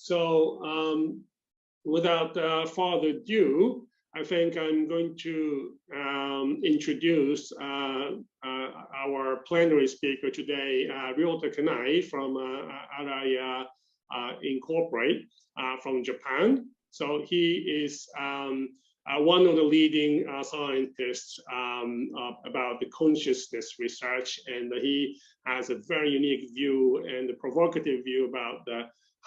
So without further ado, I think I'm going to introduce our plenary speaker today, Ryota Kanai from Araya Incorporate from Japan. So he is one of the leading scientists about the consciousness research, and he has a very unique view and a provocative view about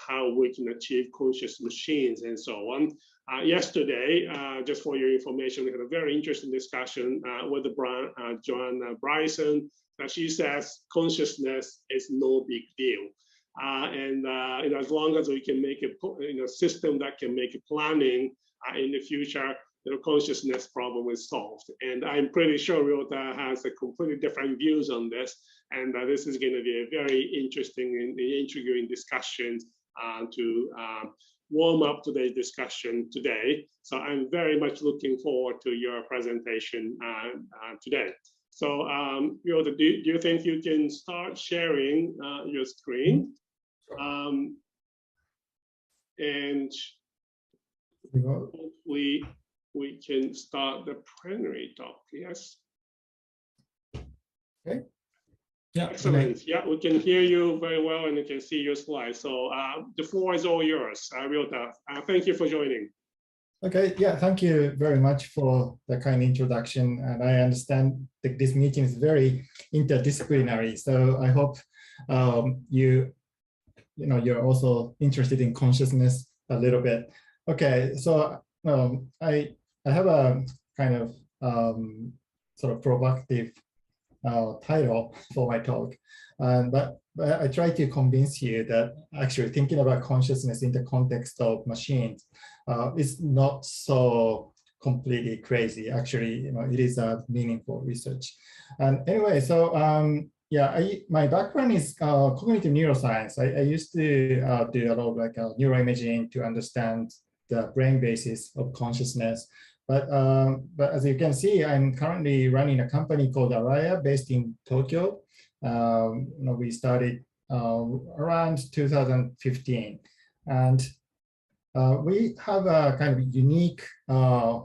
how we can achieve conscious machines and so on. Yesterday, just for your information, we had a very interesting discussion with Joanna Bryson. She says consciousness is no big deal. And as long as we can make a system that can make planning in the future, the consciousness problem is solved. And I'm pretty sure Ryota has a completely different views on this. And this is going to be a very interesting and intriguing discussion to warm up today's discussion today. So I'm very much looking forward to your presentation today. So Ryota, do you think you can start sharing your screen? And hopefully we can start the plenary talk. Yes. Okay. Yeah. Excellent. Okay. Yeah, we can hear you very well and we can see your slides. So the floor is all yours, Ryota. Thank you for joining. Okay. Yeah. Thank you very much for the kind introduction. And I understand that this meeting is very interdisciplinary. So I hope you're also interested in consciousness a little bit. Okay. So I have a kind of sort of provocative title for my talk, but I try to convince you that actually thinking about consciousness in the context of machines is not so completely crazy. Actually, it is a meaningful research. And anyway, so yeah, my background is cognitive neuroscience. I used to do a lot of neuroimaging to understand the brain basis of consciousness. But as you can see, I'm currently running a company called Araya based in Tokyo. We started around 2015. And we have a kind of unique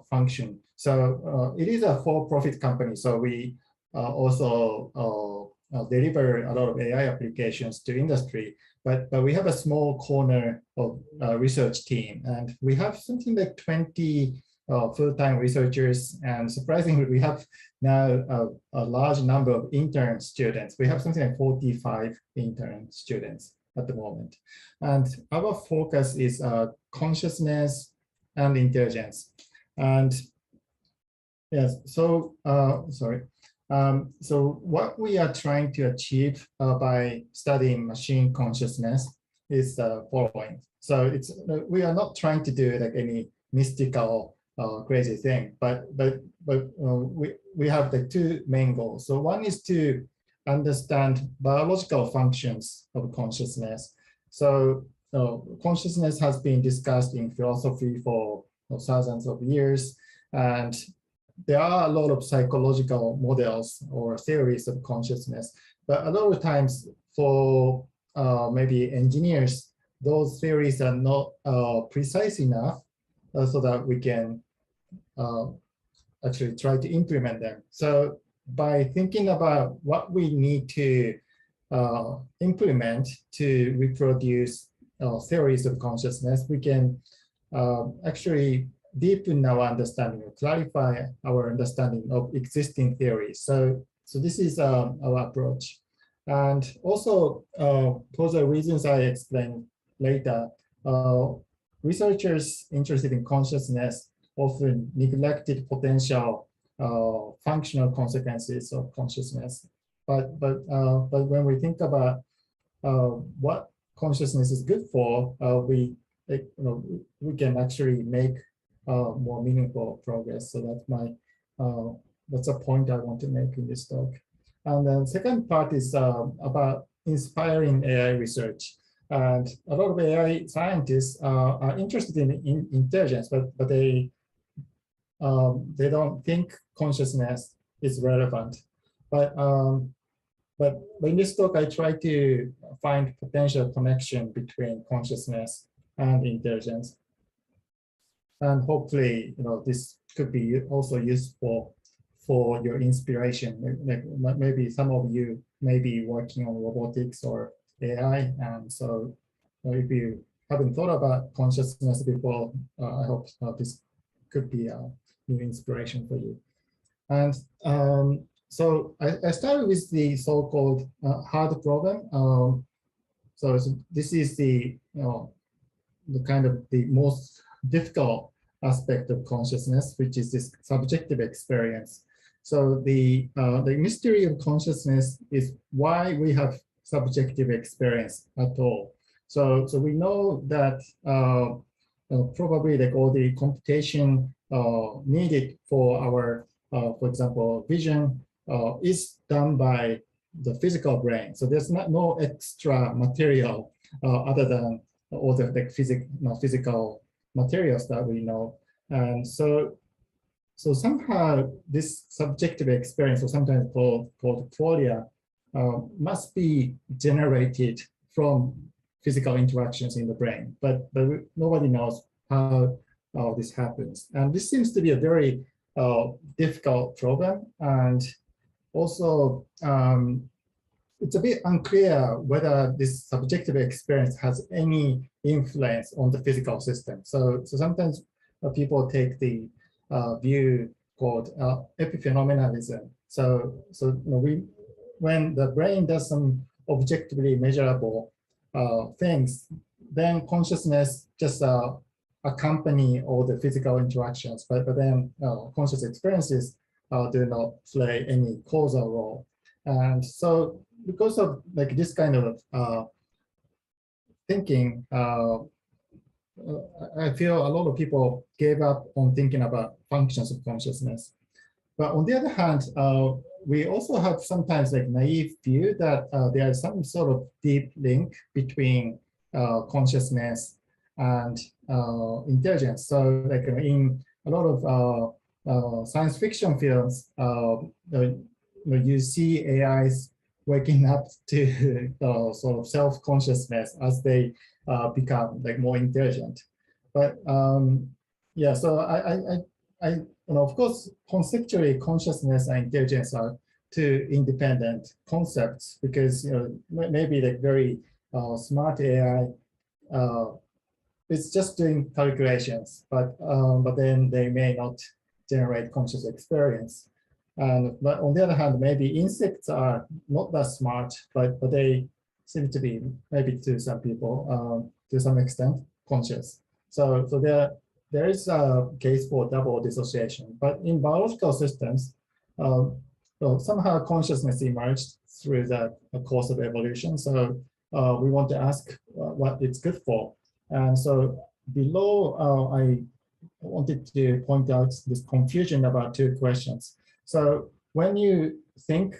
function. So it is a for-profit company. So we also deliver a lot of AI applications to industry. But we have a small corner of research team. And we have something like 20 full-time researchers, and surprisingly, we have now a large number of intern students. We have something like 45 intern students at the moment. And our focus is consciousness and intelligence. And yes, so, sorry. So what we are trying to achieve by studying machine consciousness is the following. So we are not trying to do like any mystical crazy thing, but we have the two main goals. So one is to understand biological functions of consciousness. So consciousness has been discussed in philosophy for thousands of years, and there are a lot of psychological models or theories of consciousness, but a lot of times for maybe engineers, those theories are not precise enough so that we can actually try to implement them. So by thinking about what we need to implement to reproduce theories of consciousness, we can actually deepen our understanding or clarify our understanding of existing theories. So this is our approach. And also, for the reasons I explain later, researchers interested in consciousness often neglected potential functional consequences of consciousness. But when we think about what consciousness is good for, we can actually make more meaningful progress. So that's a point I want to make in this talk. And then second part is about inspiring AI research. And a lot of AI scientists are interested in intelligence, but they don't think consciousness is relevant. But in this talk, I try to find potential connection between consciousness and intelligence. And hopefully, this could be also useful for your inspiration. Maybe some of you may be working on robotics or AI, and so if you haven't thought about consciousness before, I hope this could be a new inspiration for you. And so I started with the so-called hard problem. So this is the the kind of the most difficult aspect of consciousness, which is this subjective experience. So the mystery of consciousness is why we have subjective experience at all. So we know that probably like all the computation needed for our, for example, vision is done by the physical brain. So there's no extra material other than all the like physical materials that we know. And so somehow this subjective experience, or sometimes called qualia, must be generated from physical interactions in the brain, but nobody knows how this happens. And this seems to be a very difficult problem. And also, it's a bit unclear whether this subjective experience has any influence on the physical system. So sometimes people take the view called epiphenomenalism. So when the brain does some objectively measurable things, then consciousness just accompany all the physical interactions, but then conscious experiences do not play any causal role. And so because of like this kind of thinking, I feel a lot of people gave up on thinking about functions of consciousness. But on the other hand, we also have sometimes like naive view that there is some sort of deep link between consciousness and intelligence. So like in a lot of science fiction films, you see AIs waking up to sort of self-consciousness as they become like more intelligent. But yeah, so I of course, conceptually, consciousness and intelligence are two independent concepts, because maybe like very smart AI is just doing calculations, but then they may not generate conscious experience. But on the other hand, maybe insects are not that smart, but they seem to be, maybe to some people, to some extent, conscious. So there is a case for double dissociation. But in biological systems, somehow consciousness emerged through the course of evolution. So we want to ask what it's good for. And so below, I wanted to point out this confusion about two questions. So when you think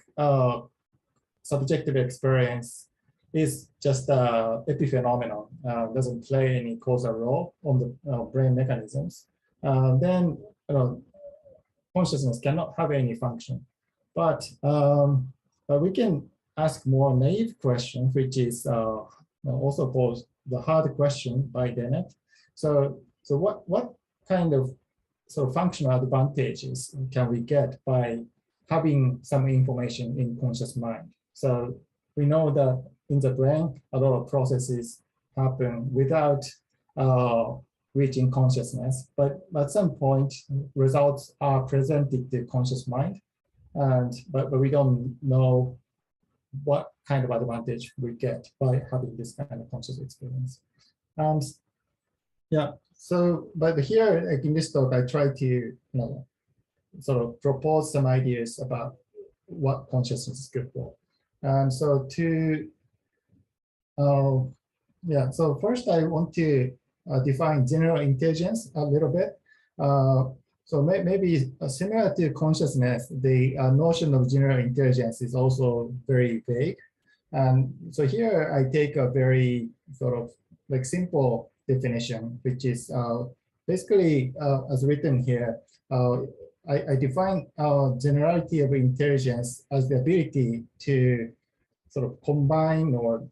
subjective experience is just an epiphenomenon, doesn't play any causal role on the brain mechanisms, then consciousness cannot have any function. But we can ask more naive question, which is also called the hard question by Dennett. So what kind of sort of functional advantages can we get by having some information in conscious mind? So we know that in the brain, a lot of processes happen without reaching consciousness, but at some point, results are presented to conscious mind, but we don't know what kind of advantage we get by having this kind of conscious experience. And yeah, so but here like in this talk, I try to sort of propose some ideas about what consciousness is good for. And so yeah, so first I want to define general intelligence a little bit. So maybe similar to consciousness, the notion of general intelligence is also very vague. And so here I take a very sort of like simple definition, which is basically as written here, I define generality of intelligence as the ability to sort of combine or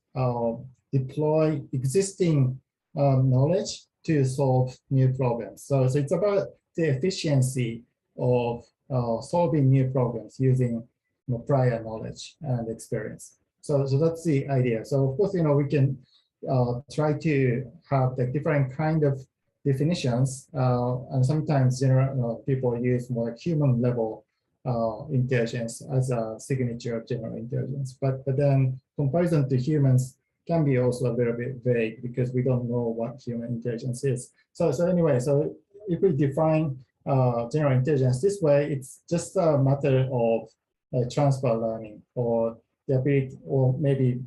deploy existing knowledge to solve new problems. So it's about the efficiency of solving new problems using prior knowledge and experience. So that's the idea. So of course, we can try to have the different kind of definitions, and sometimes people use more like human level intelligence as a signature of general intelligence. But then comparison to humans can be also a little bit vague because we don't know what human intelligence is. So anyway, so if we define general intelligence this way, it's just a matter of transfer learning or the ability, or maybe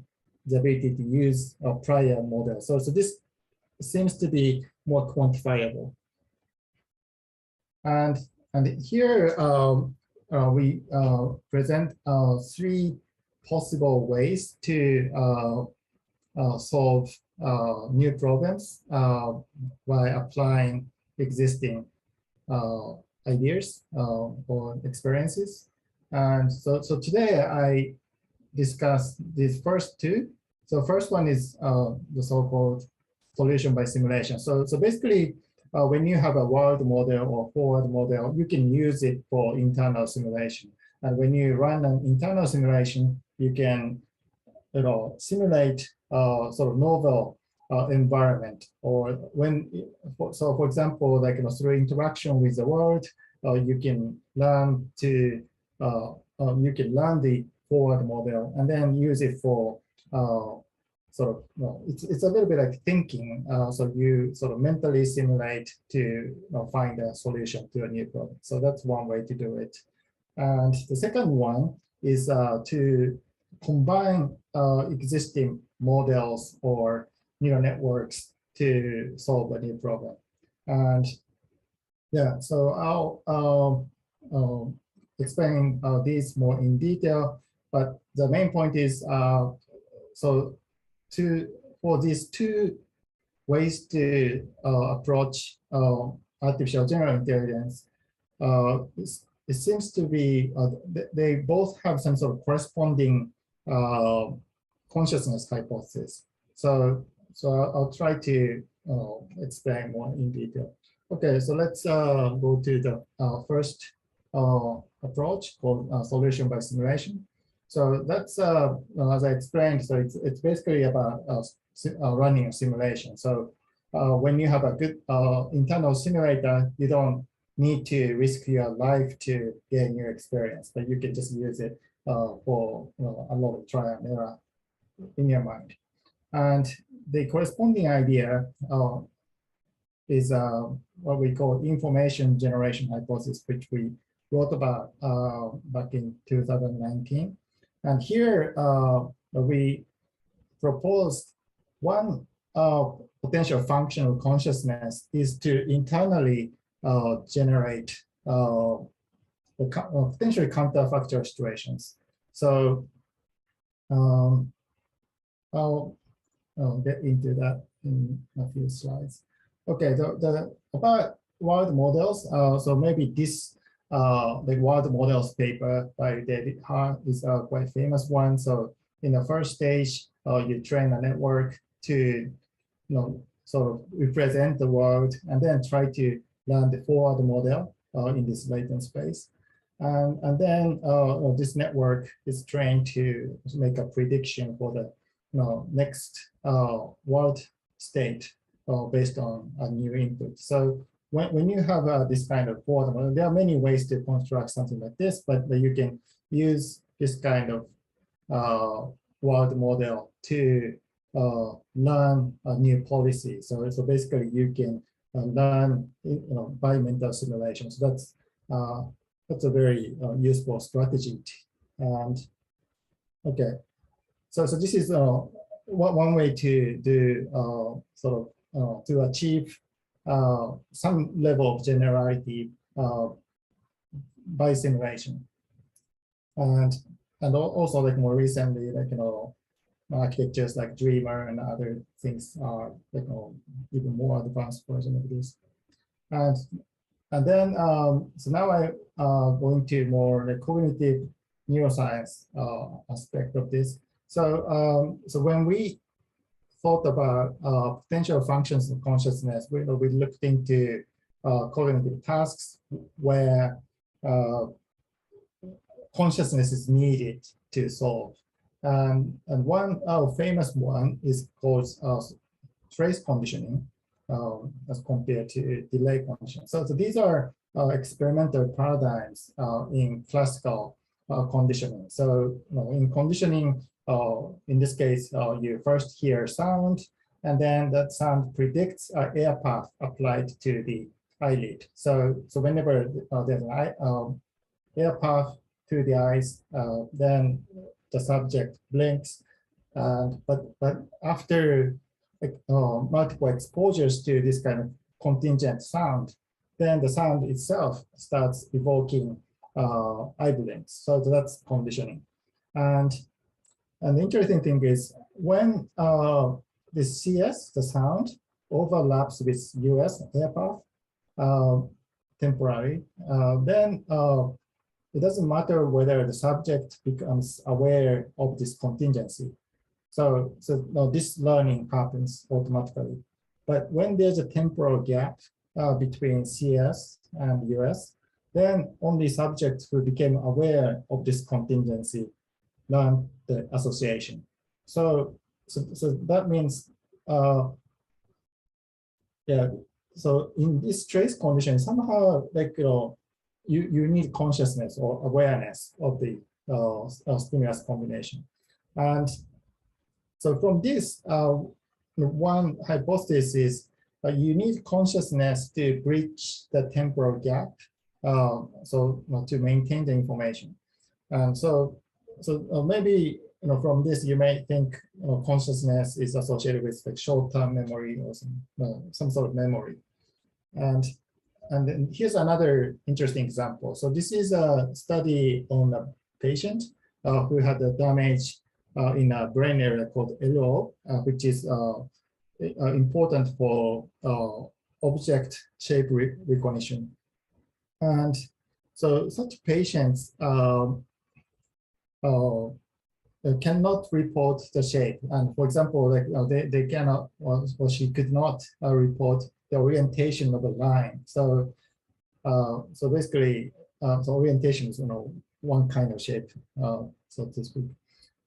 the ability to use a prior model. So this seems to be more quantifiable. And here we present 3 possible ways to solve new problems by applying existing ideas or experiences. And so today I discuss these first 2. So first one is the so-called solution by simulation. So basically, when you have a world model or forward model, you can use it for internal simulation. And when you run an internal simulation, you can simulate sort of novel environment, or when, so for example, like through interaction with the world, you can learn to the forward model and then use it for sort of, it's a little bit like thinking. So you sort of mentally simulate to find a solution to a new problem. So that's one way to do it. And the second one is to combine existing models or neural networks to solve a new problem. And yeah, so I'll explain these more in detail, but the main point is for these 2 ways to approach artificial general intelligence, it seems to be they both have some sort of corresponding consciousness hypothesis. So I'll try to explain more in detail. Okay, so let's go to the first approach called solution by simulation. So that's, as I explained, so it's basically about running a simulation. So when you have a good internal simulator, you don't need to risk your life to gain new experience, but you can just use it for a lot of trial and error in your mind. And the corresponding idea is what we call information generation hypothesis, which we wrote about back in 2019. And here we proposed one potential function of consciousness is to internally generate potentially counterfactual situations. So I'll get into that in a few slides. Okay, about world models. So maybe this the world models paper by David Ha is a quite famous one. So in the first stage, you train a network to sort of represent the world and then try to learn the forward model in this latent space. And then this network is trained to make a prediction for the next world state based on a new input. So when you have this kind of forward model, there are many ways to construct something like this, but you can use this kind of world model to learn a new policy. So basically you can learn by mental simulation. So that's a very useful strategy. And okay, so this is one way to do sort of to achieve some level of generality by simulation. And also like more recently, like architectures like Dreamer and other things are like even more advanced version of this. And then so now I going to more the cognitive neuroscience aspect of this. So so when we thought about potential functions of consciousness, we looked into cognitive tasks where consciousness is needed to solve. And one famous one is called trace conditioning as compared to delay conditioning. So these are experimental paradigms in classical conditioning. So in conditioning, in this case, you first hear sound, and then that sound predicts an air path applied to the eyelid. So whenever there's an air path to the eyes, then the subject blinks. But after multiple exposures to this kind of contingent sound, then the sound itself starts evoking eye blinks. So that's conditioning. And the interesting thing is when the CS, the sound, overlaps with US air path temporarily, then it doesn't matter whether the subject becomes aware of this contingency. So this learning happens automatically. But when there's a temporal gap between CS and US, then only subjects who became aware of this contingency learn the association. So that means, yeah. So in this trace condition, somehow like you need consciousness or awareness of the stimulus combination, and so from this, one hypothesis is you need consciousness to bridge the temporal gap, so to maintain the information. And so maybe from this you may think consciousness is associated with like short-term memory or some sort of memory. And then here's another interesting example. So this is a study on a patient who had a damage in a brain area called LO, which is important for object shape recognition. And so such patients cannot report the shape. And for example, like they cannot, or she could not report the orientation of a line. So so basically, so orientation is one kind of shape, so to speak.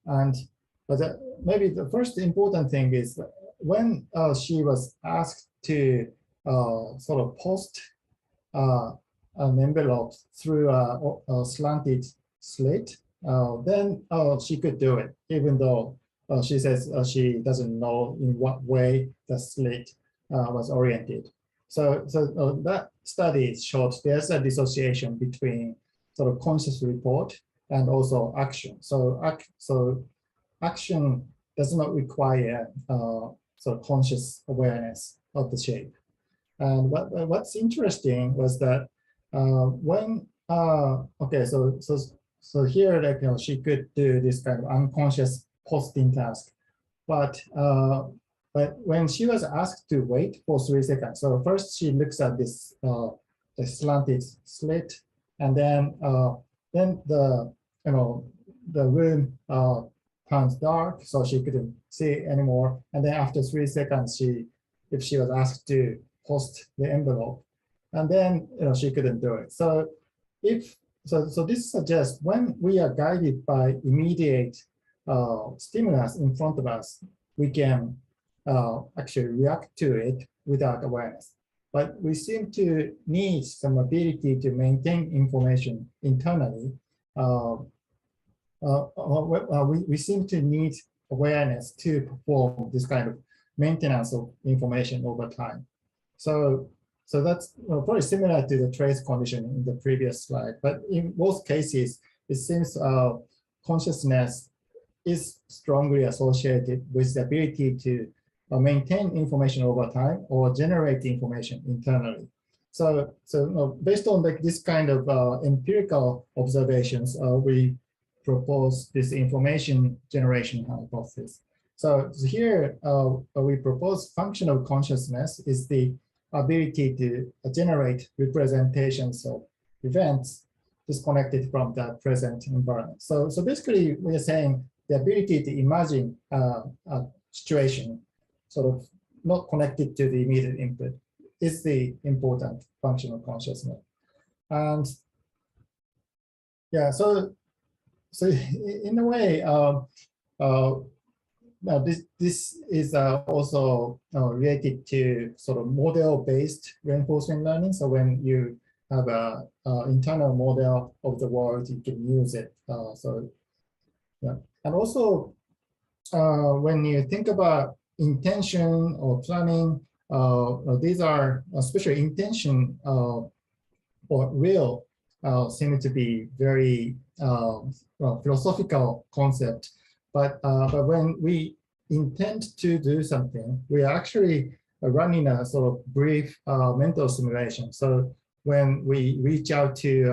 But maybe the first important thing is when she was asked to sort of post an envelope through a slanted slate, then she could do it, even though she says she doesn't know in what way the slate was oriented. So that study showed there's a dissociation between sort of conscious report and also action. So action does not require sort of conscious awareness of the shape. And what's interesting was that when okay, so here like she could do this kind of unconscious posting task, but when she was asked to wait for 3 seconds, so first she looks at this the slanted slit, and then the the room turns dark, so she couldn't see anymore. And then after 3 seconds, if she was asked to post the envelope, and then she couldn't do it. So so this suggests when we are guided by immediate stimulus in front of us, we can actually react to it without awareness. But we seem to need some ability to maintain information internally. We seem to need awareness to perform this kind of maintenance of information over time. So that's very similar to the trace condition in the previous slide. But in both cases, it seems consciousness is strongly associated with the ability to maintain information over time or generate information internally. So based on this kind of empirical observations, we propose this information generation hypothesis. So here we propose functional consciousness is the ability to generate representations of events disconnected from the present environment. So basically we are saying the ability to imagine a situation sort of not connected to the immediate input is the important function of consciousness. And yeah, so in a way, now this is also related to sort of model-based reinforcement learning. So when you have a internal model of the world, you can use it. So yeah, and also when you think about intention or planning, these are especially intention or will seem to be very philosophical concept. But when we intend to do something, we are actually running a sort of brief mental simulation. So when we reach out to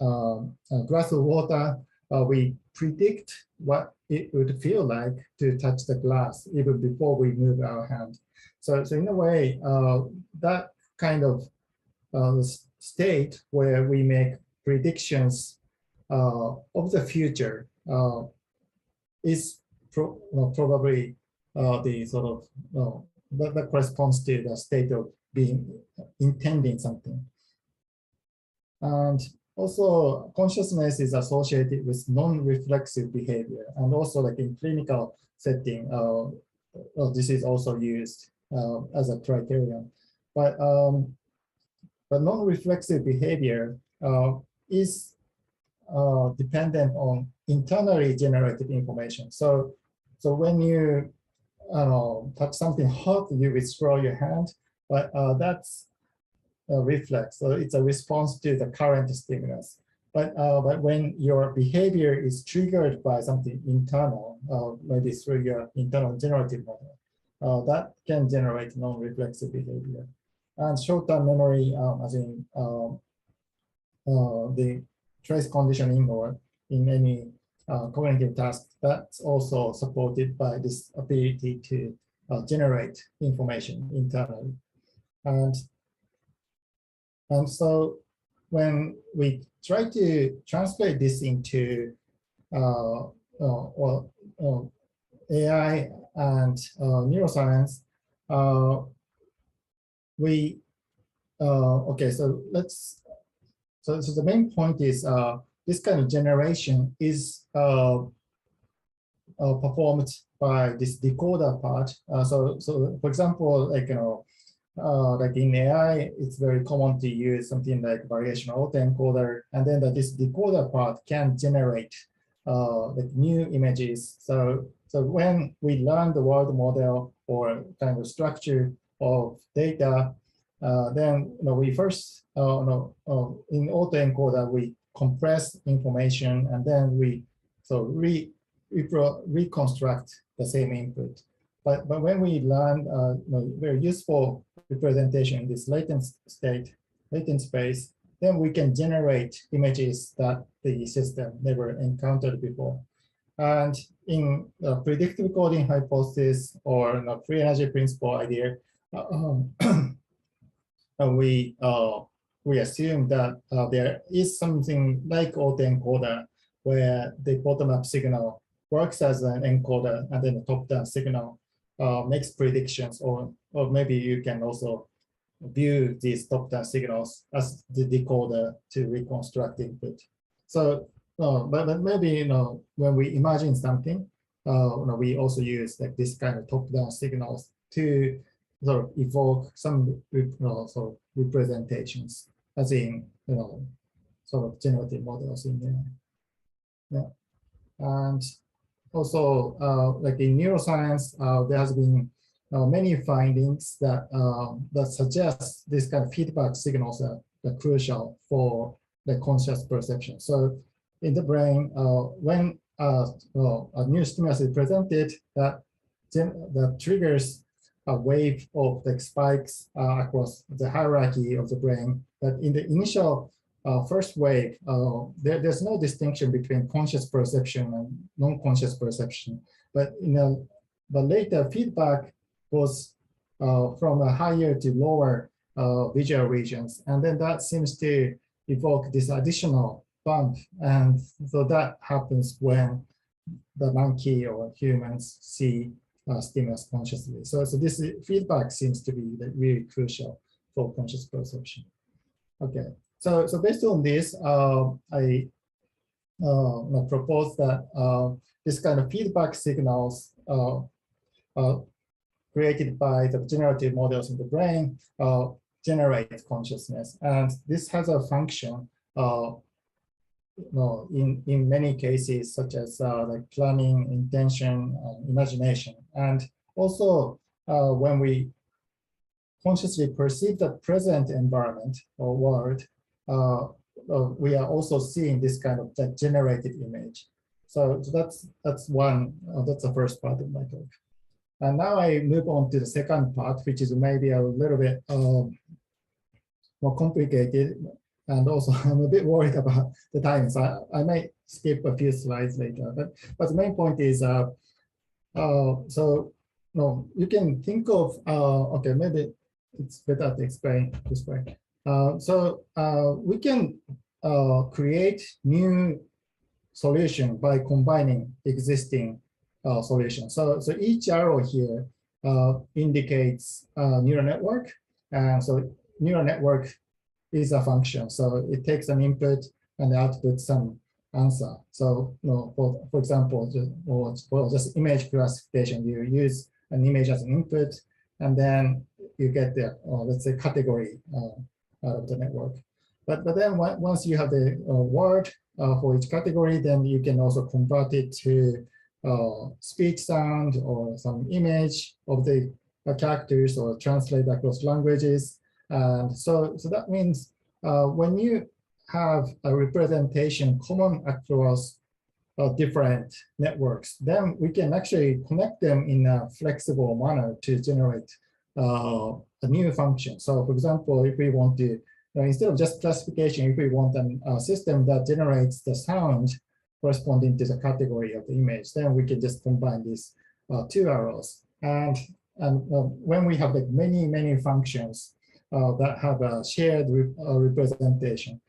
a glass of water, we predict what it would feel like to touch the glass even before we move our hand. So in a way, that kind of state where we make predictions of the future is probably the sort of that corresponds to the state of being intending something. And also consciousness is associated with non-reflexive behavior, and also like in clinical setting, this is also used as a criterion. But non-reflexive behavior is dependent on internally generated information. So when you touch something hot, you withdraw your hand, but that's a reflex. So it's a response to the current stimulus. But when your behavior is triggered by something internal, maybe through your internal generative model, that can generate non-reflexive behavior. And short-term memory, as in the trace conditioning or in any cognitive task, that's also supported by this ability to generate information internally. And so when we try to translate this into AI and neuroscience, okay, so the main point is this kind of generation is performed by this decoder part. So for example, like like in AI, it's very common to use something like variational autoencoder, and then this decoder part can generate like new images. So when we learn the world model or kind of structure of data, then we first in autoencoder we compress information, and then we reconstruct the same input. But when we learn very useful representation in this latent space, then we can generate images that the system never encountered before. And in predictive coding hypothesis or free energy principle idea, we assume that there is something like autoencoder where the bottom-up signal works as an encoder, and then the top-down signal makes predictions, or maybe you can also view these top-down signals as the decoder to reconstruct input. So, but maybe when we imagine something, we also use like this kind of top-down signals to sort of evoke some sort of representations, as in sort of generative models in there. Yeah, and also like in neuroscience, there has been many findings that that suggest this kind of feedback signals are crucial for the conscious perception. So in the brain, when a new stimulus is presented, that triggers a wave of the spikes across the hierarchy of the brain. But in the initial first wave, there's no distinction between conscious perception and non-conscious perception. But the later feedback was from a higher to lower visual regions, and then that seems to evoke this additional bump. And so that happens when the monkey or humans see stimulus consciously. So this feedback seems to be really crucial for conscious perception. Okay, so based on this, I propose that this kind of feedback signals created by the generative models in the brain generate consciousness, and this has a function in many cases, such as like planning, intention, imagination, and also when we consciously perceive the present environment or world, we are also seeing this kind of that generated image. So that's one. That's the first part of my talk. And now I move on to the second part, which is maybe a little bit more complicated. And also, I'm a bit worried about the time, so I might skip a few slides later. But the main point is, so you can think of, okay, maybe it's better to explain this way. We can create new solution by combining existing solutions. So each arrow here indicates a neural network, and so neural network is a function. So it takes an input and outputs some answer. So for example, just image classification, you use an image as an input, and then you get the let's say category out of the network. But then once you have the word for each category, then you can also convert it to speech sound or some image of the characters or translate across languages. And so that means when you have a representation common across different networks, then we can actually connect them in a flexible manner to generate a new function. So for example, if we want to, instead of just classification, if we want a system that generates the sound corresponding to the category of the image, then we can just combine these two arrows. And when we have like many functions that have a shared representation,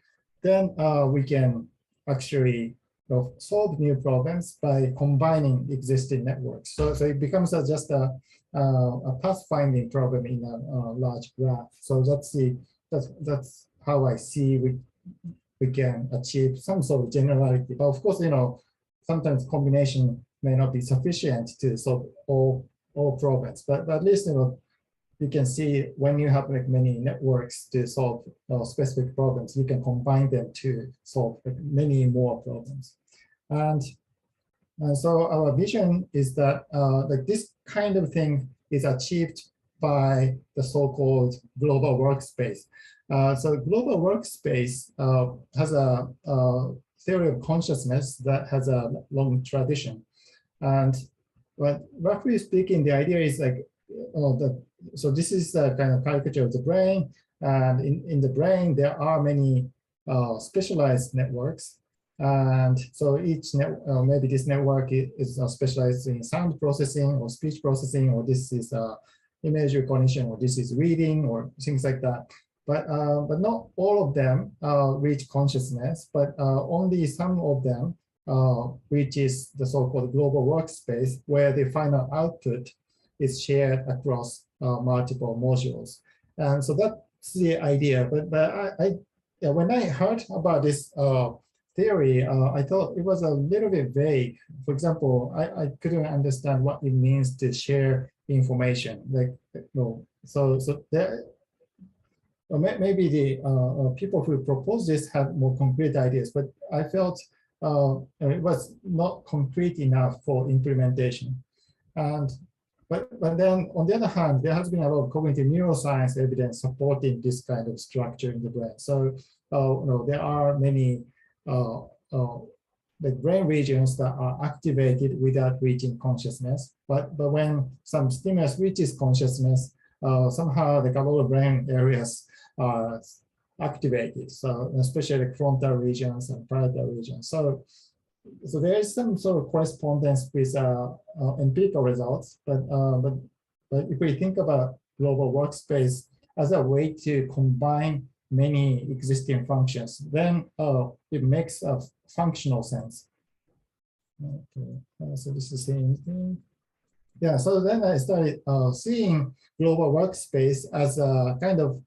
then we can actually solve new problems by combining existing networks. So it becomes just a pathfinding problem in a large graph. So that's how I see we can achieve some sort of generality. But of course, sometimes combination may not be sufficient to solve all problems. But at least you can see when you have like many networks to solve specific problems, you can combine them to solve like many more problems. And so our vision is that like this kind of thing is achieved by the so-called global workspace. So global workspace has a theory of consciousness that has a long tradition. And roughly speaking, the idea is like, so this is a kind of caricature of the brain. And in the brain, there are many specialized networks. And so each maybe this network is specialized in sound processing or speech processing, or this is image recognition, or this is reading, or things like that. But not all of them reach consciousness, but only some of them reaches the so-called global workspace, where the final output is shared across multiple modules. And so that's the idea. But when I heard about this theory, I thought it was a little bit vague. For example, I couldn't understand what it means to share information. Like, so there, maybe the people who proposed this had more concrete ideas, but I felt it was not concrete enough for implementation. But then on the other hand, there has been a lot of cognitive neuroscience evidence supporting this kind of structure in the brain. So there are many the brain regions that are activated without reaching consciousness. But when some stimulus reaches consciousness, somehow the couple of brain areas are activated. So especially the frontal regions and parietal regions. So there is some sort of correspondence with empirical results. But if we think about global workspace as a way to combine many existing functions, then it makes a functional sense. Okay, so this is the same thing. yeah, so then I started seeing global workspace as a kind of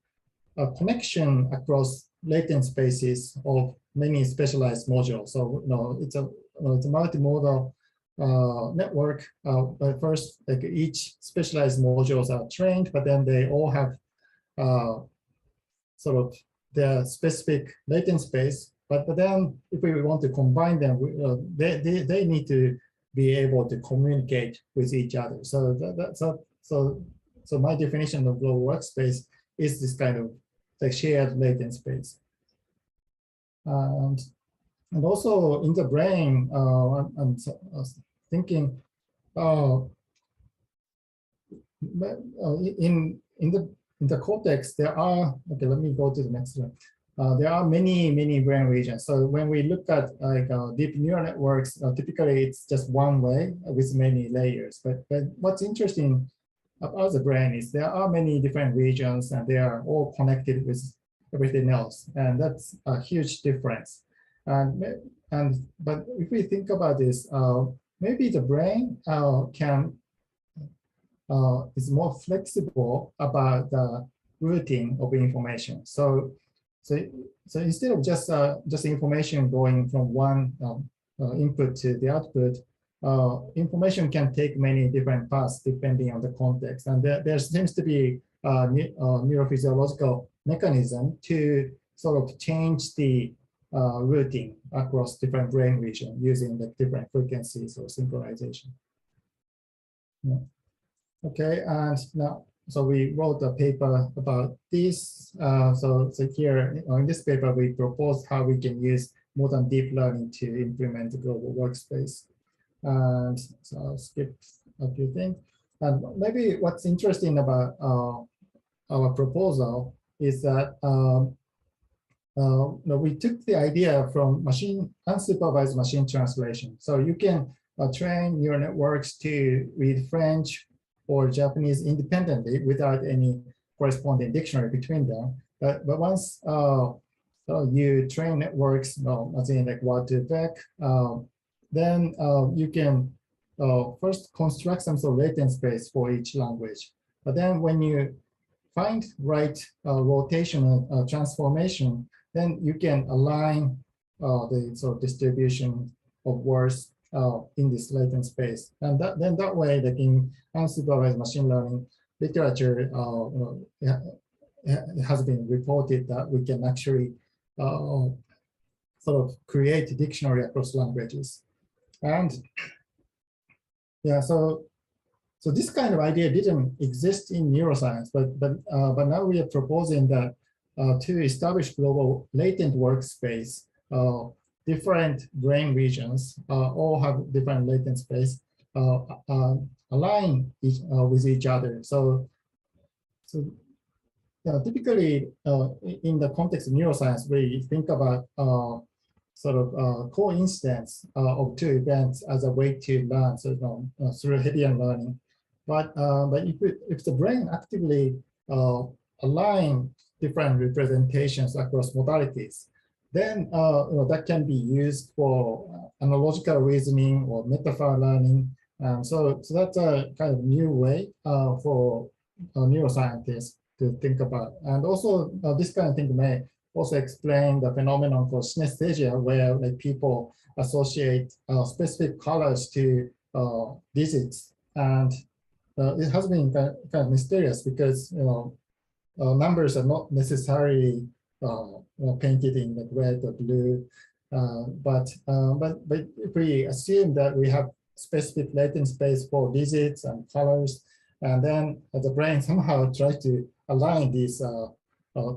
a connection across latent spaces of many specialized modules. So it's a multimodal network. But first, like each specialized modules are trained, but then they all have sort of their specific latent space. But then if we want to combine them, they need to be able to communicate with each other. So so my definition of global workspace is this kind of like shared latent space. And also in the brain, I'm thinking in the cortex, there are, okay, let me go to the next one. There are many brain regions. So when we look at like deep neural networks, typically it's just one way with many layers. But what's interesting about the brain is there are many different regions and they are all connected with everything else. And that's a huge difference. But if we think about this, maybe the brain is more flexible about the routing of information. So instead of just information going from one input to the output, information can take many different paths depending on the context. And there seems to be a neurophysiological mechanism to sort of change the routing across different brain regions using the different frequencies or synchronization. Yeah. Okay, and now, so we wrote a paper about this. So here in this paper, we proposed how we can use modern deep learning to implement the global workspace. And so I'll skip a few things. And maybe what's interesting about our proposal is that we took the idea from unsupervised machine translation. So you can train neural networks to read French or Japanese independently without any corresponding dictionary between them. But once you train networks, as in like Word2Vec, then you can first construct some sort of latent space for each language. But then when you find right rotational transformation, then you can align the sort of distribution of words in this latent space. And then that way, like in unsupervised machine learning literature, it has been reported that we can actually sort of create a dictionary across languages. And yeah, so this kind of idea didn't exist in neuroscience, but now we are proposing that to establish global latent workspace, different brain regions all have different latent space, align with each other. So typically in the context of neuroscience, we think about sort of coincidence of two events as a way to learn, so through Hebbian learning. But if the brain actively align different representations across modalities, then that can be used for analogical reasoning or metaphor learning. So that's a kind of new way for neuroscientists to think about. And also this kind of thing may also explain the phenomenon called synesthesia, where like people associate specific colors to digits. And it has been kind of mysterious because numbers are not necessarily painted in like red or blue, but if we assume that we have specific latent space for digits and colors, and then the brain somehow tries to align these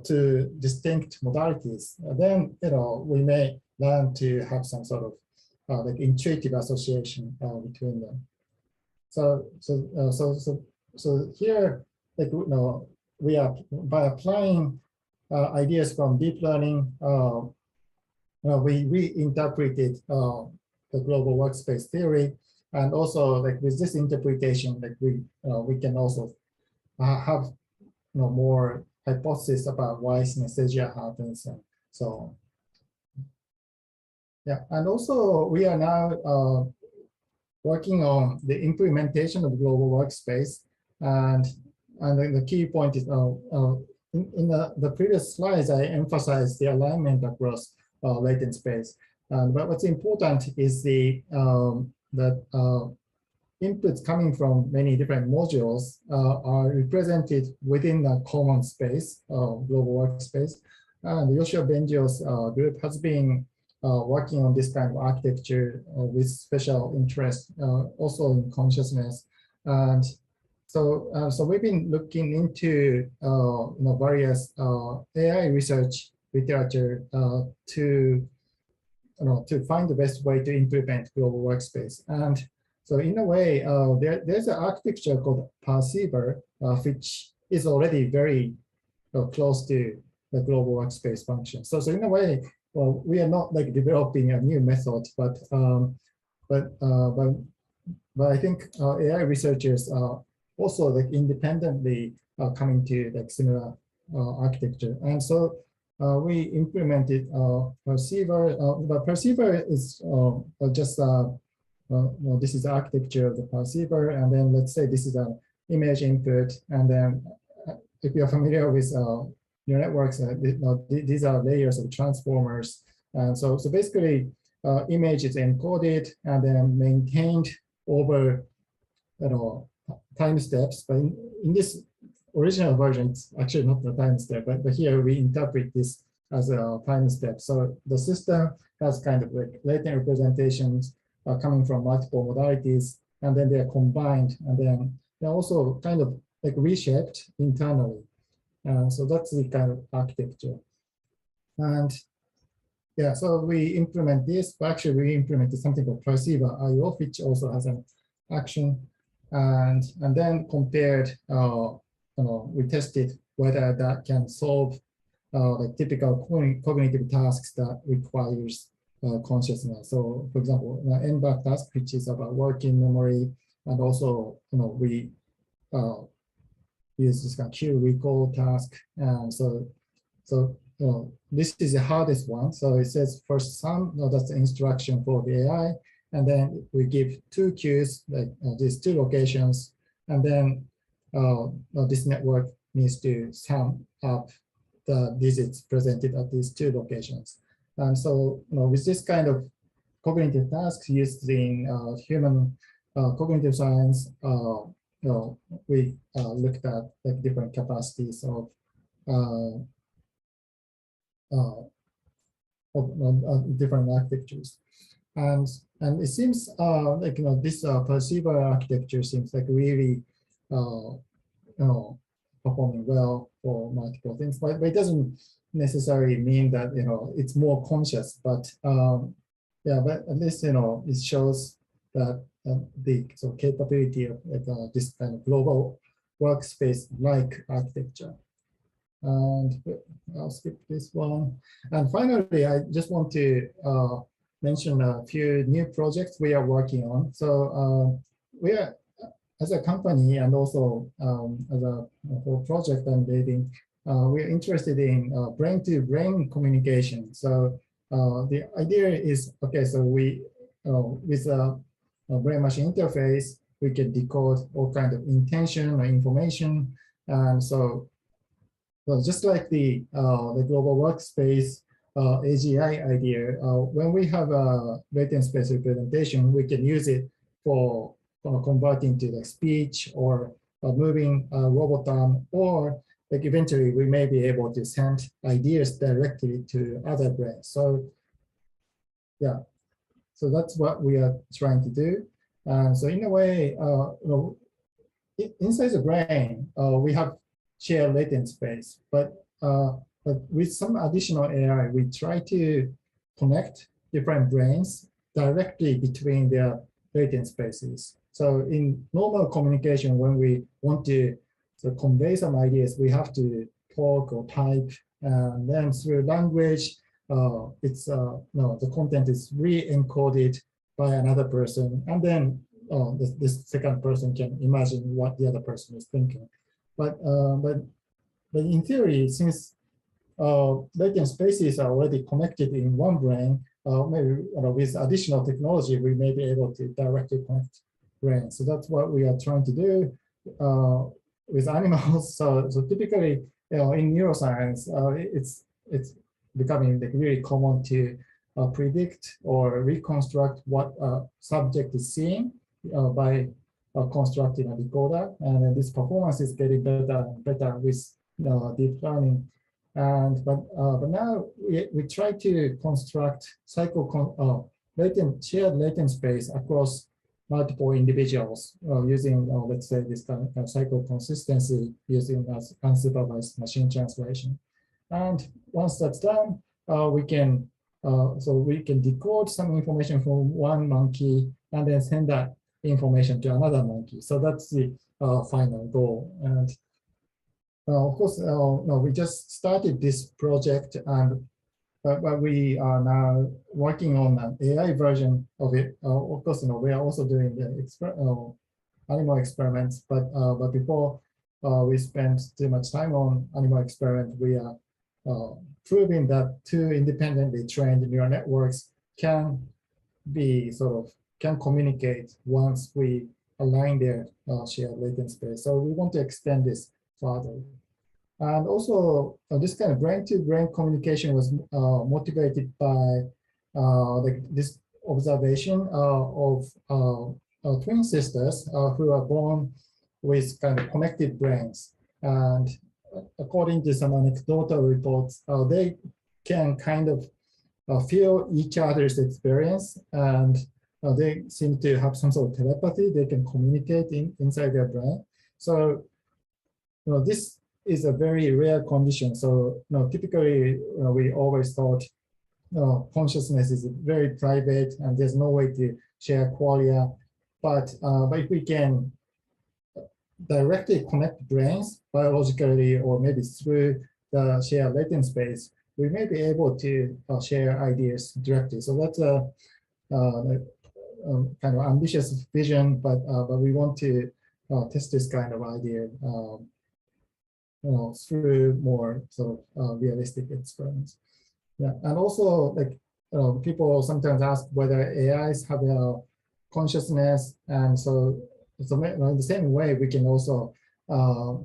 two distinct modalities, then we may learn to have some sort of like intuitive association between them. So here, like we are by applying ideas from deep learning, we reinterpreted the global workspace theory, and also like with this interpretation, like we can also have more hypotheses about why synesthesia happens and so on. Yeah, and also we are now working on the implementation of global workspace. And the key point is, in the previous slides, I emphasized the alignment across latent space. But what's important is the inputs coming from many different modules are represented within a common space, global workspace. And Yoshio Bengio's group has been working on this kind of architecture with special interest also in consciousness. And so we've been looking into various AI research literature to find the best way to implement global workspace. And so in a way, there's an architecture called Perceiver, which is already very close to the global workspace function. So in a way, well, we are not like developing a new method, but I think AI researchers are also like independently coming to like similar architecture. And so we implemented Perceiver. The Perceiver is just well, this is the architecture of the Perceiver, and then let's say this is an image input, and then if you're familiar with neural networks, these are layers of transformers, and so basically image is encoded and then maintained over time steps. But in this original version, it's actually not the time step, but here we interpret this as a time step. So the system has kind of like latent representations coming from multiple modalities, and then they're combined, and then they're also kind of like reshaped internally. So that's the kind of architecture. And yeah, so we implement this, but actually we implemented something called Perceiver IO, which also has an action, and then compared, we tested whether that can solve like typical cognitive tasks that requires consciousness. So for example, NBAC task, which is about working memory, and also we use this kind of queue recall task. And so this is the hardest one. So it says first sum, that's the instruction for the AI, and then we give two queues, like these two locations, and then this network needs to sum up the digits presented at these two locations. And so, with this kind of cognitive tasks used in human cognitive science, we looked at like different capacities of different architectures, and it seems like this Perceiver architecture seems like really performing well for multiple things, but it doesn't necessarily mean that it's more conscious, but yeah, but at least it shows that the capability of this kind of global workspace like architecture. And I'll skip this one. And finally, I just want to mention a few new projects we are working on. So we are, as a company, and also as a whole project I'm leading, we're interested in brain-to-brain communication. So the idea is, okay, so we, with a brain-machine interface, we can decode all kinds of intention or information. And so just like the global workspace AGI idea, when we have a latent space representation, we can use it for converting to the speech or moving a robot arm, or like eventually we may be able to send ideas directly to other brains. So yeah, so that's what we are trying to do. So in a way, inside the brain, we have shared latent space, but with some additional AI, we try to connect different brains directly between their latent spaces. So in normal communication, when we want to convey some ideas, we have to talk or type, and then through language, the content is re-encoded by another person, and then this second person can imagine what the other person is thinking. But in theory, since latent spaces are already connected in one brain, maybe with additional technology, we may be able to directly connect brains. So that's what we are trying to do with animals. So typically, in neuroscience, it's becoming like really common to predict or reconstruct what a subject is seeing by constructing a decoder, and then this performance is getting better and better with deep learning. And but now we try to construct shared latent space across multiple individuals using, let's say, this kind of cycle consistency using unsupervised machine translation. And once that's done, we can decode some information from one monkey and then send that information to another monkey. So that's the final goal. And of course, we just started this project, and but we are now working on an AI version of it. Of course, we are also doing the animal experiments, but before we spent too much time on animal experiment, we are proving that two independently trained neural networks can communicate once we align their shared latent space. So we want to extend this further. And also, this kind of brain-to-brain communication was motivated by this observation of twin sisters who are born with kind of connected brains. And according to some anecdotal reports, they can kind of feel each other's experience, and they seem to have some sort of telepathy. They can communicate inside their brain. So, this is a very rare condition. So, typically we always thought consciousness is very private and there's no way to share qualia. But if we can directly connect brains biologically or maybe through the shared latent space, we may be able to share ideas directly. So that's a kind of ambitious vision, but we want to test this kind of idea through more sort of realistic experiments. Yeah, and also people sometimes ask whether AIs have a consciousness, and so in the same way we can also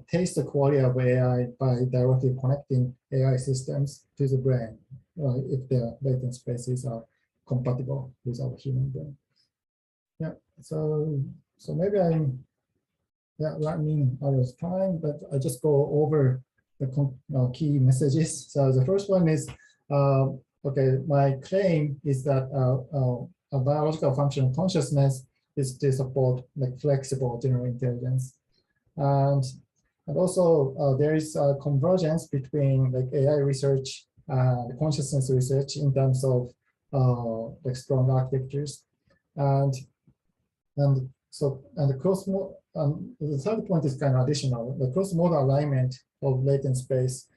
taste the quality of AI by directly connecting AI systems to the brain if their latent spaces are compatible with our human brain. Yeah, so maybe I'm running out of time, but I just go over the key messages. So the first one is, okay, my claim is that a biological function of consciousness is to support flexible general intelligence. And also there is a convergence between AI research and consciousness research in terms of strong architectures. And the third point is kind of additional. The cross-modal alignment of latent space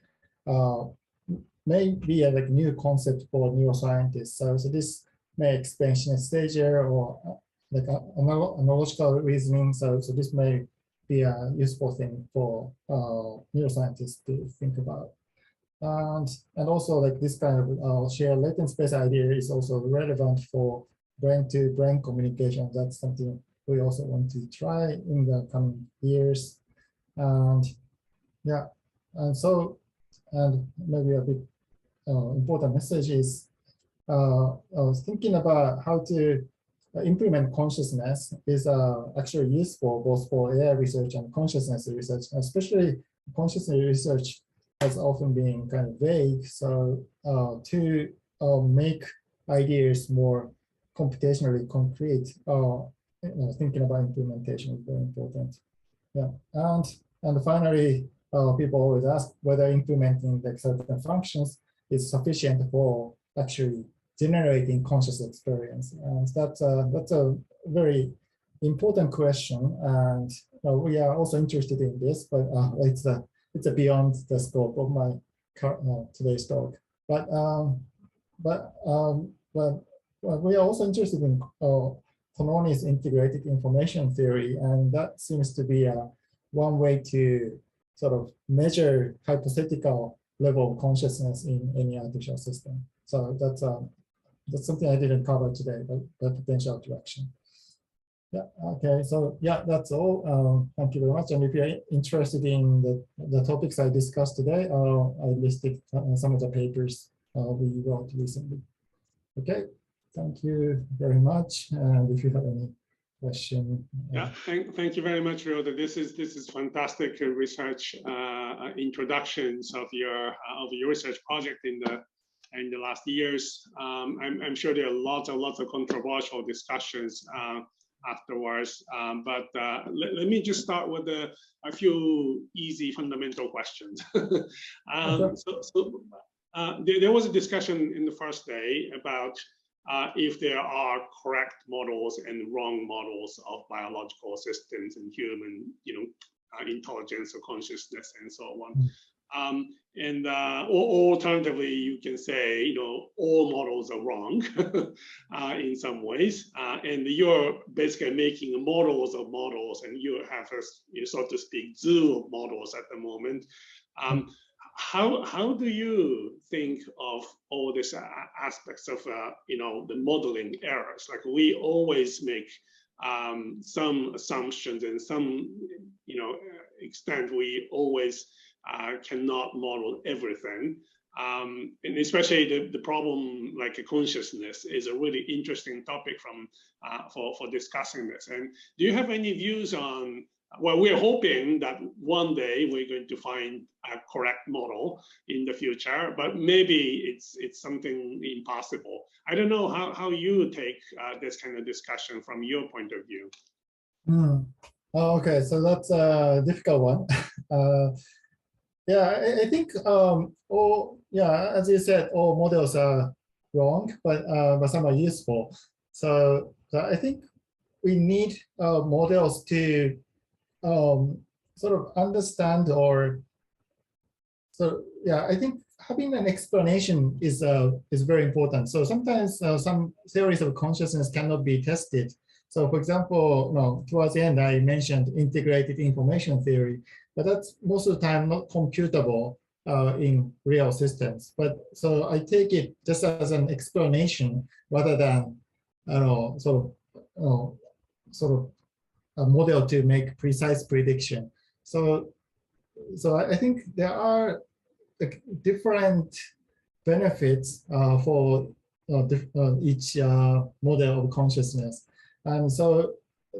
may be a new concept for neuroscientists. So this may explain synesthesia or analogical reasoning. So this may be a useful thing for neuroscientists to think about. And also this kind of shared latent space idea is also relevant for brain-to-brain communication. That's something we also want to try in the coming years. And yeah, and maybe a bit important message is I was thinking about how to implement consciousness is actually useful both for AI research and consciousness research, especially consciousness research has often been kind of vague. So to make ideas more computationally concrete, thinking about implementation is very important. Yeah, and finally, people always ask whether implementing certain functions is sufficient for actually generating conscious experience, and that's a very important question. And we are also interested in this, but it's beyond the scope of my today's talk. But we are also interested in Tononi's integrated information theory, and that seems to be one way to sort of measure hypothetical level of consciousness in any artificial system. So that's that's something I didn't cover today, but the potential direction. Yeah, okay, so yeah, that's all. Thank you very much. And if you're interested in the topics I discussed today, I listed some of the papers we wrote recently. Okay, thank you very much. And if you have any question. Yeah, thank you very much, Ryoda. This is fantastic research introductions of your research project in the last years. I'm sure there are lots of controversial discussions afterwards, but let me just start with a few easy fundamental questions. There was a discussion in the first day about if there are correct models and wrong models of biological systems and human, intelligence or consciousness and so on. Or alternatively, you can say, all models are wrong in some ways, and you're basically making models of models, and you have a, so to speak, zoo of models at the moment. How do you think of all these aspects of the modeling errors? Like, we always make some assumptions, and some extent we always cannot model everything, and especially the problem like a consciousness is a really interesting topic for discussing this. And do you have any views on? Well, we're hoping that one day we're going to find a correct model in the future, but maybe it's something impossible. I don't know how you take this kind of discussion from your point of view. Oh, okay, so that's a difficult one. Yeah, I think as you said, all models are wrong, but some are useful. So I think we need models to sort of understand, or I think having an explanation is very important. So sometimes some theories of consciousness cannot be tested. So for example, towards the end I mentioned integrated information theory, but that's most of the time not computable in real systems. But so I take it just as an explanation rather than sort of a model to make precise prediction. So I think there are different benefits for each model of consciousness, and so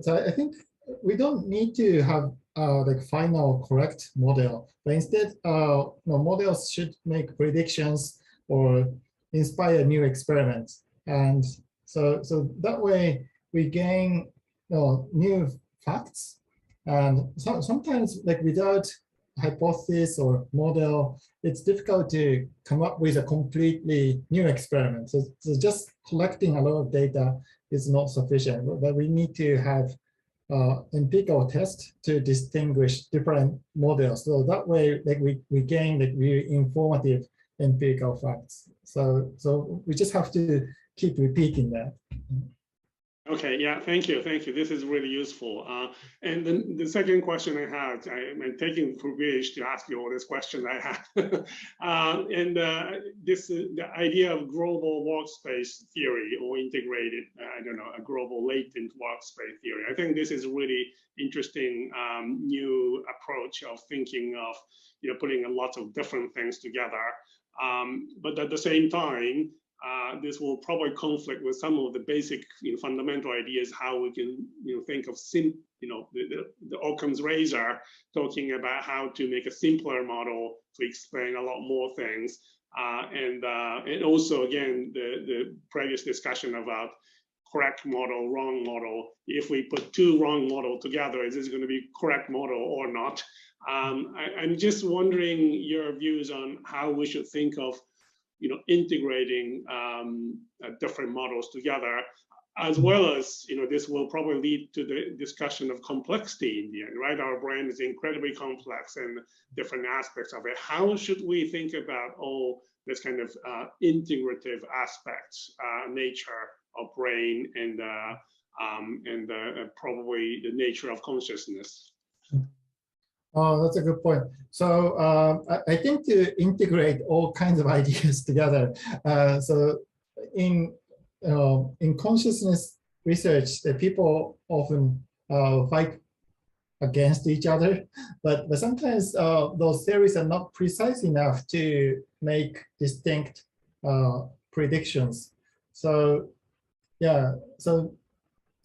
I think we don't need to have like final correct model, but instead models should make predictions or inspire new experiments, and so that way we gain new facts. And sometimes, like, without hypothesis or model, it's difficult to come up with a completely new experiment. So just collecting a lot of data is not sufficient, but we need to have empirical tests to distinguish different models. So that way, like, we gain like really informative empirical facts. So we just have to keep repeating that. Okay, yeah, thank you. This is really useful. And then the second question I had, I'm taking the privilege to ask you all this question I had. The idea of global workspace theory, or integrated, a global latent workspace theory. I think this is a really interesting new approach of thinking of, putting a lot of different things together. But at the same time, this will probably conflict with some of the basic, fundamental ideas how we can, think of the Occam's razor, talking about how to make a simpler model to explain a lot more things, and also again the previous discussion about correct model, wrong model. If we put two wrong models together, is this going to be correct model or not? I'm just wondering your views on how we should think of integrating different models together, as well as, this will probably lead to the discussion of complexity in the end, right? Our brain is incredibly complex and different aspects of it. How should we think about all this kind of integrative aspects, nature of brain, and probably the nature of consciousness? Oh, that's a good point. So I think to integrate all kinds of ideas together. So in in consciousness research, the people often fight against each other, but sometimes those theories are not precise enough to make distinct predictions. So yeah, so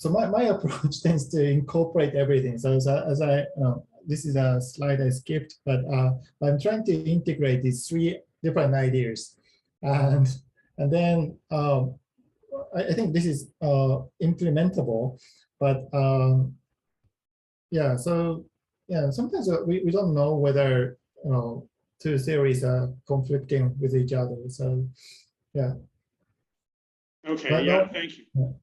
my approach tends to incorporate everything. So as I this is a slide I skipped, but I'm trying to integrate these 3 different ideas, and then I think this is implementable, but yeah, so yeah, sometimes we don't know whether 2 theories are conflicting with each other. So yeah. Okay. Yeah. Thank you.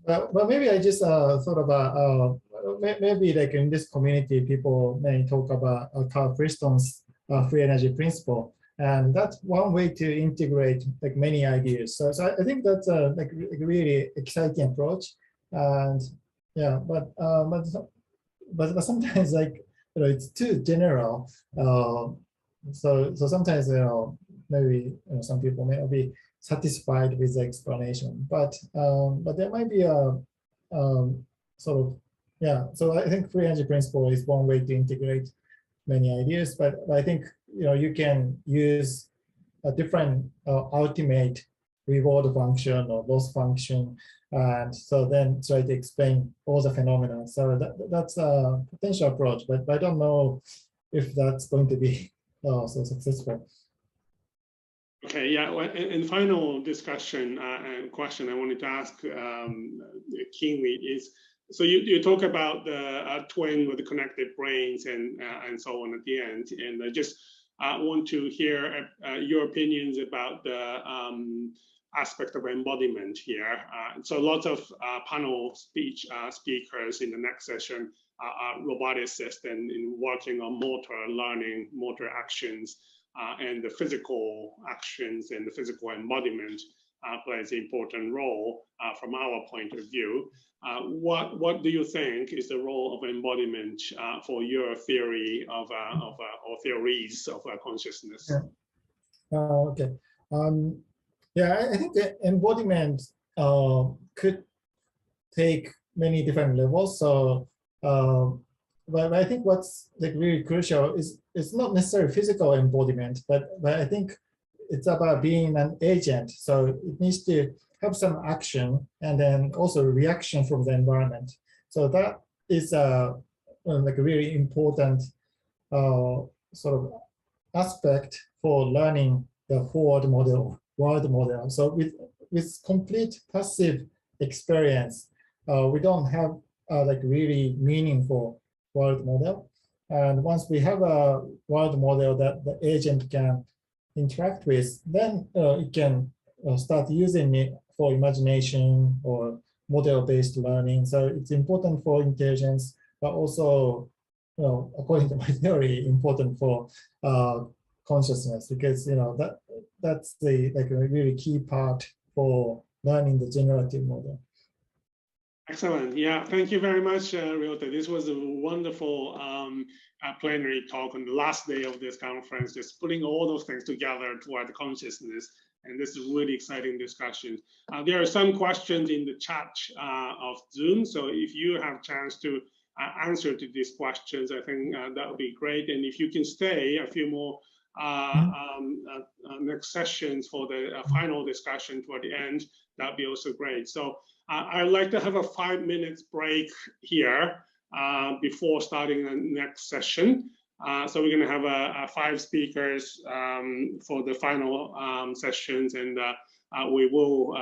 But maybe I just thought about maybe like in this community, people may talk about Carl Friston's free energy principle, and that's one way to integrate like many ideas. So I think that's like a really exciting approach, and yeah, but sometimes like it's too general. So sometimes maybe some people may not be satisfied with the explanation, but there might be a sort of So I think free energy principle is one way to integrate many ideas, but I think you can use a different ultimate reward function or loss function, and so then try to explain all the phenomena. So that's a potential approach, but I don't know if that's going to be so successful. Okay, yeah, well, and final discussion and question I wanted to ask Kingsley is, so you talk about the twin with the connected brains and so on at the end, and I just want to hear your opinions about the aspect of embodiment here. So lots of panel speakers in the next session are roboticists and working on motor learning, motor actions, and the physical actions and the physical embodiment plays an important role from our point of view. What do you think is the role of embodiment for your theory of or theories of consciousness? Yeah. Okay. Yeah, I think the embodiment could take many different levels. So, but I think what's like really crucial is it's not necessarily physical embodiment, but I think it's about being an agent. So it needs to have some action and then also reaction from the environment. So that is like a really important sort of aspect for learning the world model. So with complete passive experience, we don't have like really meaningful world model. And once we have a world model that the agent can interact with, then it can start using it for imagination or model-based learning. So it's important for intelligence, but also, according to my theory, important for consciousness, because that's the like a really key part for learning the generative model. Excellent. Yeah, thank you very much, Ryota. This was a wonderful plenary talk on the last day of this conference, just putting all those things together toward consciousness. And this is really exciting discussion. There are some questions in the chat of Zoom. So if you have a chance to answer to these questions, I think that would be great. And if you can stay a few more next sessions for the final discussion toward the end, that'd be also great. So I'd like to have a 5 minutes break here before starting the next session. So we're going to have 5 speakers for the final sessions, and we will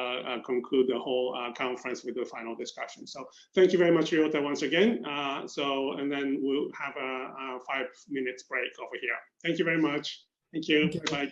conclude the whole conference with the final discussion. So thank you very much, Ryota, once again. And then we'll have a 5 minutes break over here. Thank you very much. Thank you. Bye-bye.